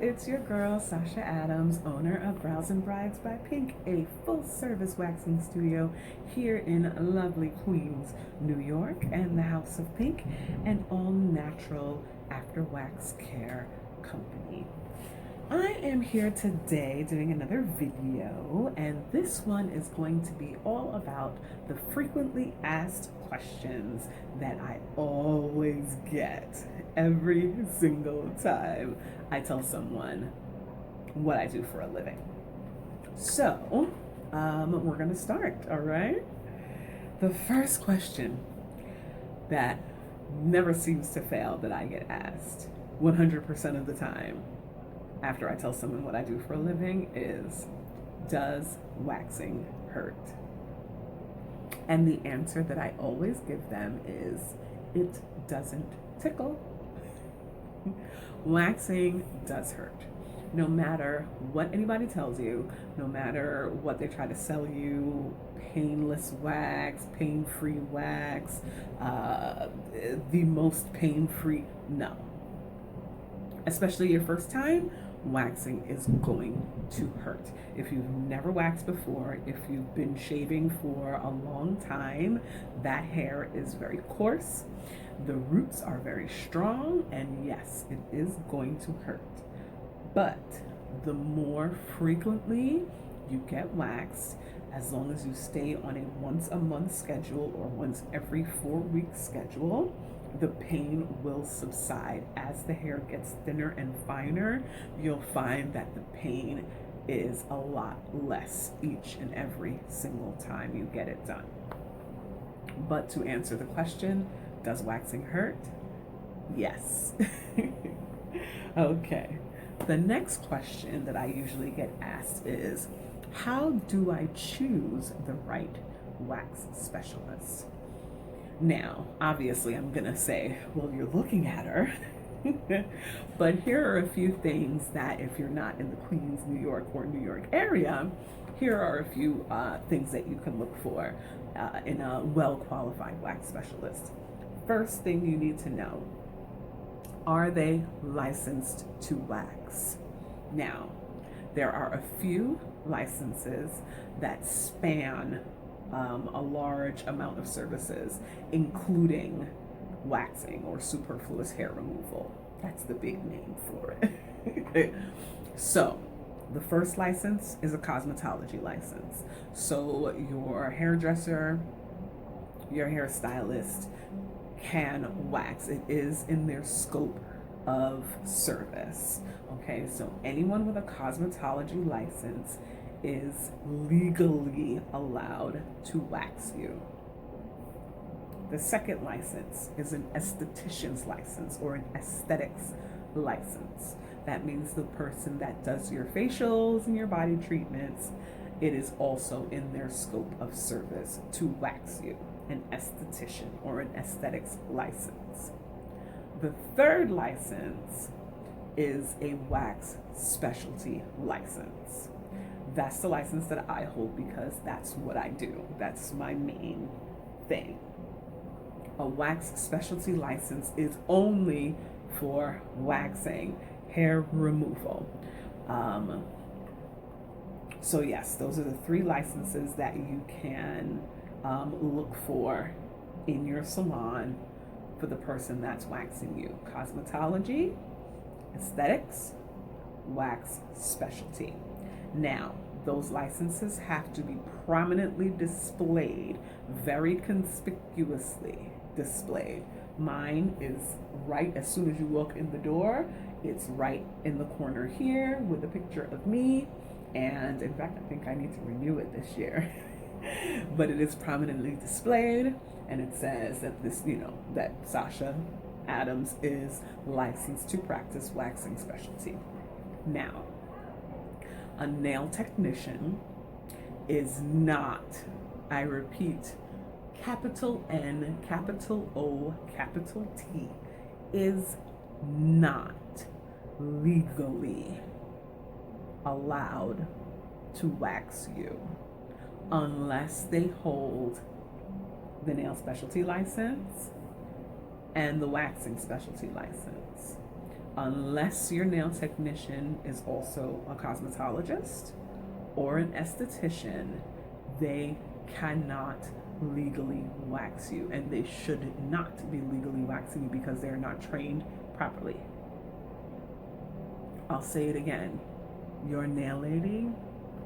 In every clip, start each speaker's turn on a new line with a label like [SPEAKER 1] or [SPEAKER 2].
[SPEAKER 1] It's your girl, Sasha Adams, owner of Brows and Brides by Pink, a full service waxing studio here in lovely Queens, New York, and the House of Pink, an all natural after wax care company. I am here today doing another video, and this one is going to be all about the frequently asked questions that I always get every single time I tell someone what I do for a living. So, we're gonna start, all right? The first question that never seems to fail that I get asked 100% of the time after I tell someone what I do for a living is, does waxing hurt? And the answer that I always give them is, it doesn't tickle. Waxing does hurt. No matter what anybody tells you, no matter what they try to sell you, painless wax, pain-free wax, the most pain-free, no. Especially your first time, waxing is going to hurt. If you've never waxed before, if you've been shaving for a long time, that hair is very coarse, the roots are very strong, and yes, it is going to hurt. But the more frequently you get waxed, as long as you stay on a once a month schedule or once every 4 week schedule, the pain will subside. As the hair gets thinner and finer, you'll find that the pain is a lot less each and every single time you get it done. But to answer the question, does waxing hurt? Yes. Okay. The next question that I usually get asked is, how do I choose the right wax specialist? Now, obviously, I'm going to say, well, you're looking at her. But here are a few things that if you're not in the Queens, New York, or New York area, here are a few things that you can look for in a well-qualified wax specialist. First thing you need to know, are they licensed to wax? Now, there are a few licenses that span a large amount of services, including waxing or superfluous hair removal. That's the big name for it. So, the first license is a cosmetology license. So, your hairdresser, your hairstylist can wax. It is in their scope of service. Okay, so anyone with a cosmetology license is legally allowed to wax you. The second license is an esthetician's license or an aesthetics license. That means the person that does your facials and your body treatments, it is also in their scope of service to wax you, an esthetician or an aesthetics license. The third license is a wax specialty license. That's the license that I hold because that's what I do. That's my main thing. A wax specialty license is only for waxing, hair removal. So yes, those are the three licenses that you can look for in your salon for the person that's waxing you. Cosmetology, aesthetics, wax specialty. Now, those licenses have to be prominently displayed, very conspicuously displayed. Mine is right as soon as you walk in the door. It's right in the corner here with a picture of me. And in fact, I think I need to renew it this year. But it is prominently displayed, and it says that this, that Sasha Adams is licensed to practice waxing specialty. Now, a nail technician is not, I repeat, capital N, capital O, capital T, is not legally allowed to wax you unless they hold the nail specialty license and the waxing specialty license. unless your nail technician is also a cosmetologist or an esthetician, they cannot legally wax you, and they should not be legally waxing you because they're not trained properly. I'll say it again. Your nail lady,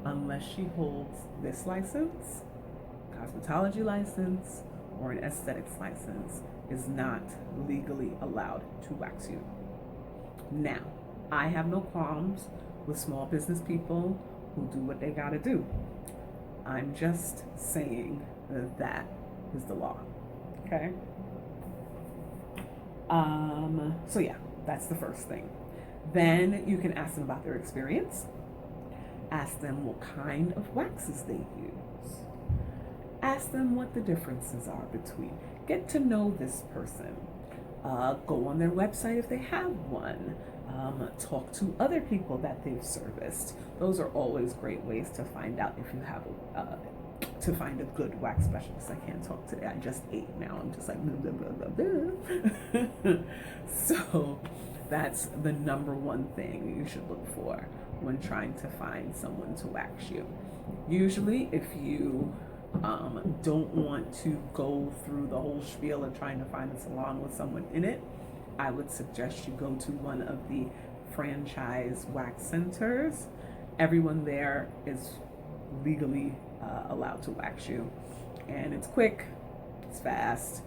[SPEAKER 1] unless she holds this license, cosmetology license, or an aesthetics license, is not legally allowed to wax you. Now, I have no qualms with small business people who do what they gotta do. I'm just saying that is the law. Okay? So yeah, that's the first thing. Then you can ask them about their experience. Ask them what kind of waxes they use. Ask them what the differences are between. Get to know this person. Go on their website if they have one. Talk to other people that they've serviced. Those are always great ways to find out if you have to find a good wax specialist. I can't talk today. I just ate now. I'm just like blah, blah, blah, blah. So that's the number one thing you should look for when trying to find someone to wax you. Usually, if you don't want to go through the whole spiel of trying to find a salon with someone in it, I would suggest you go to one of the franchise wax centers. Everyone there is legally allowed to wax you, and it's quick, it's fast,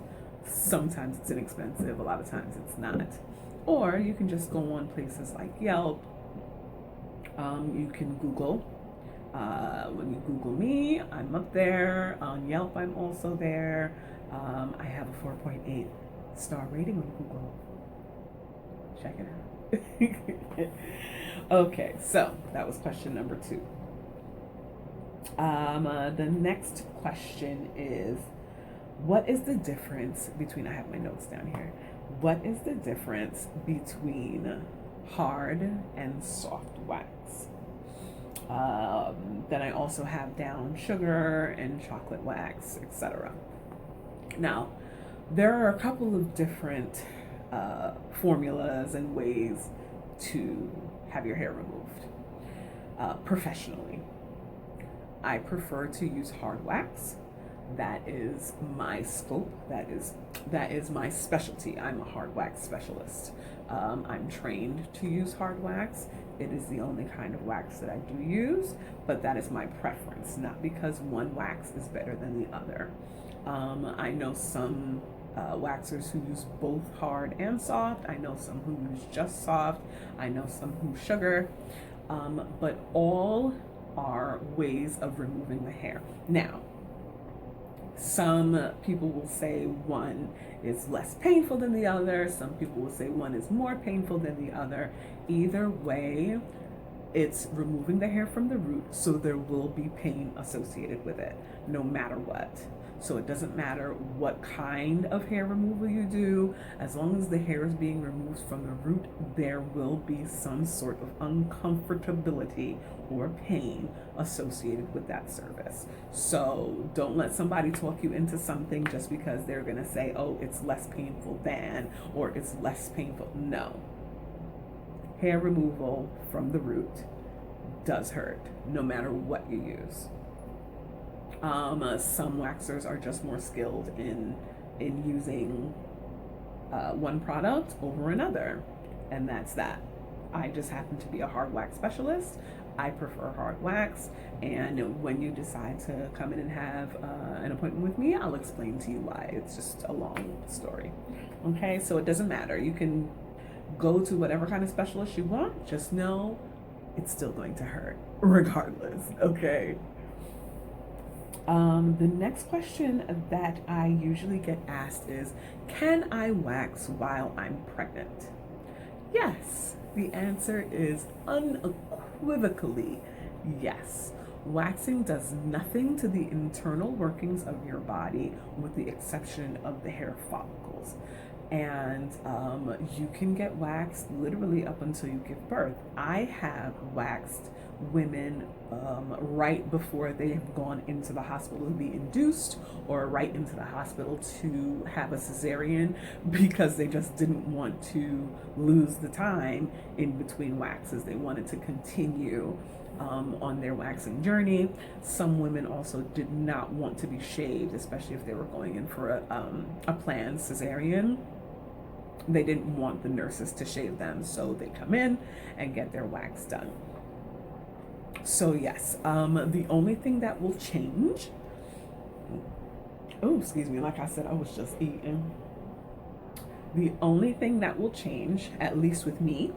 [SPEAKER 1] sometimes it's inexpensive, a lot of times it's not. Or you can just go on places like Yelp. You can Google. When you Google me, I'm up there. On Yelp, I'm also there. I have a 4.8 star rating on Google. Check it out. Okay, so that was question number 2. The next question is, what is the difference between, I have my notes down here, what is the difference between hard and soft wax? Then I also have down sugar and chocolate wax, etc. Now, there are a couple of different formulas and ways to have your hair removed professionally. I prefer to use hard wax. That is my scope. That is my specialty. I'm a hard wax specialist. I'm trained to use hard wax. It is the only kind of wax that I do use, but that is my preference, not because one wax is better than the other. I know some waxers who use both hard and soft. I know some who use just soft. I know some who sugar, but all are ways of removing the hair. Now, some people will say one is less painful than the other. Some people will say one is more painful than the other. Either way, it's removing the hair from the root, so there will be pain associated with it, no matter what. So it doesn't matter what kind of hair removal you do, as long as the hair is being removed from the root, there will be some sort of uncomfortability or pain associated with that service. So don't let somebody talk you into something just because they're gonna say, oh, it's less painful than, or it's less painful. No. Hair removal from the root does hurt, no matter what you use. Some waxers are just more skilled in using one product over another, and that's that. I just happen to be a hard wax specialist. I prefer hard wax, and when you decide to come in and have an appointment with me, I'll explain to you why. It's just a long story. Okay, so it doesn't matter. You can go to whatever kind of specialist you want. Just know it's still going to hurt regardless. Okay. The next question that I usually get asked is, can I wax while I'm pregnant? Yes, the answer is unequivocally yes. Waxing does nothing to the internal workings of your body with the exception of the hair follicles. And you can get waxed literally up until you give birth. I have waxed women right before they have gone into the hospital to be induced, or right into the hospital to have a cesarean, because they just didn't want to lose the time in between waxes. They wanted to continue on their waxing journey. Some women also did not want to be shaved, especially if they were going in for a planned cesarean. They didn't want the nurses to shave them, so they come in and get their wax done. So yes, the only thing that will change, oh, excuse me, like I said, I was just eating. The only thing that will change, at least with me,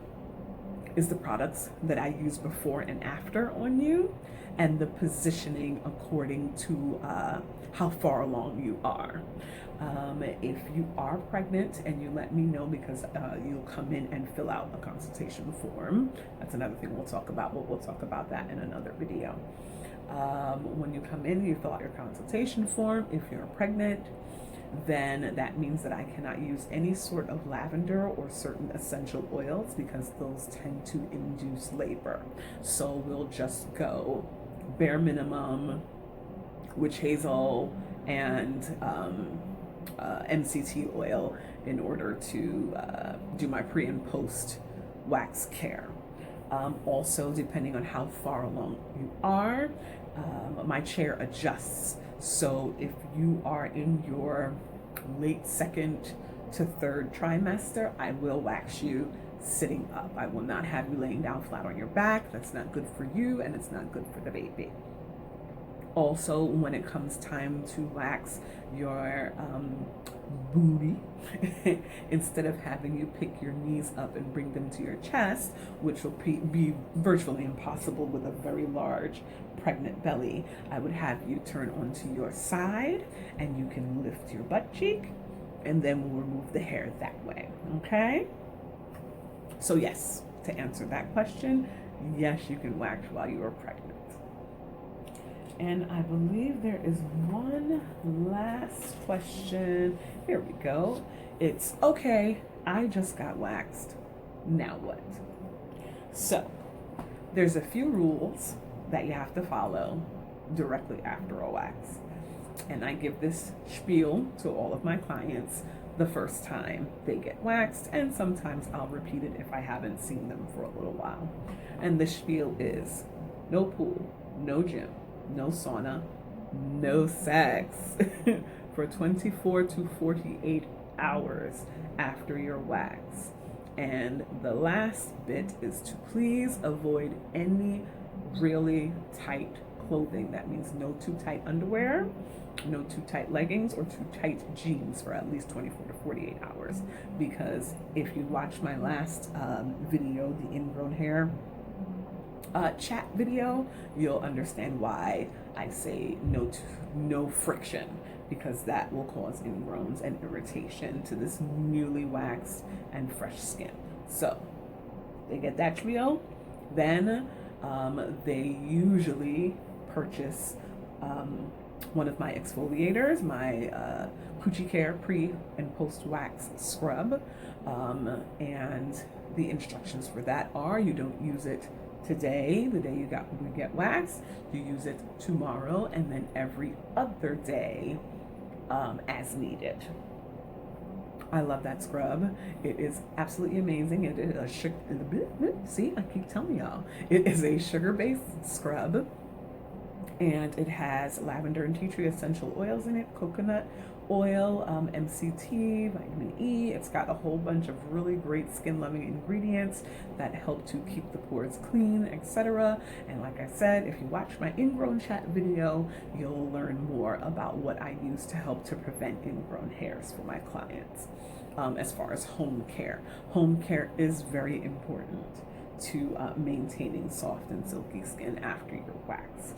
[SPEAKER 1] is the products that I use before and after on you, and the positioning according to how far along you are. If you are pregnant and you let me know, because you'll come in and fill out a consultation form. That's another thing we'll talk about, but we'll talk about that in another video. When you come in, you fill out your consultation form. If you're pregnant, then that means that I cannot use any sort of lavender or certain essential oils, because those tend to induce labor. So we'll just go bare minimum witch hazel and MCT oil in order to do my pre and post wax care. Also, depending on how far along you are, my chair adjusts. So if you are in your late second to third trimester, I will wax you sitting up. I will not have you laying down flat on your back. That's not good for you, and it's not good for the baby. Also, when it comes time to wax your booty, instead of having you pick your knees up and bring them to your chest, which will be virtually impossible with a very large pregnant belly, I would have you turn onto your side, and you can lift your butt cheek, and then we'll remove the hair that way. Okay? So yes, to answer that question, yes, you can wax while you are pregnant. And I believe there is one last question. Here we go. It's, okay, I just got waxed. Now what? So there's a few rules that you have to follow directly after a wax. And I give this spiel to all of my clients the first time they get waxed, and sometimes I'll repeat it if I haven't seen them for a little while. And the spiel is: no pool, no gym, no sauna, no sex for 24 to 48 hours after your wax. And the last bit is to please avoid any really tight clothing. That means no too tight underwear, no too tight leggings, or too tight jeans for at least 24 to 48 hours. Because if you watch my last video, the ingrown hair chat video, you'll understand why I say no friction, because that will cause ingrowns and irritation to this newly waxed and fresh skin. So they get that spiel, then they usually purchase one of my exfoliators, my Coochie Care pre and post wax scrub, and the instructions for that are: you don't use it today, the day you get waxed, you use it tomorrow, and then every other day as needed. I love that scrub. It is absolutely amazing. It is a see, I keep telling y'all, it is a sugar-based scrub, and it has lavender and tea tree essential oils in it, coconut oil, MCT, vitamin E. It's got a whole bunch of really great skin-loving ingredients that help to keep the pores clean, etc. And like I said, if you watch my ingrown chat video, you'll learn more about what I use to help to prevent ingrown hairs for my clients. As far as home care is very important to maintaining soft and silky skin after your wax.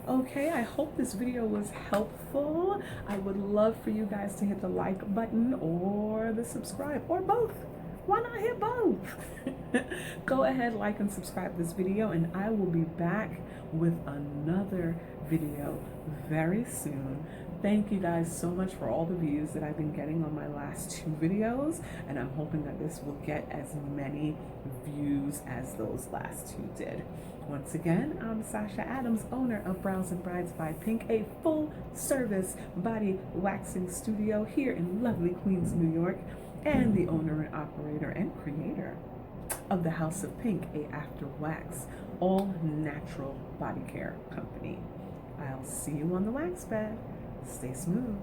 [SPEAKER 1] Okay, I hope this video was helpful. I would love for you guys to hit the like button or the subscribe, or both. Why not hit both? Go ahead, like and subscribe this video, and I will be back with another video very soon. Thank you guys so much for all the views that I've been getting on my last 2 videos, and I'm hoping that this will get as many views as those last 2 did. Once again, I'm Sasha Adams, owner of Brows and Brides by Pink, a full-service body waxing studio here in lovely Queens, New York, and the owner and operator and creator of the House of Pink, a after wax, all natural body care company. I'll see you on the wax bed. Stay smooth.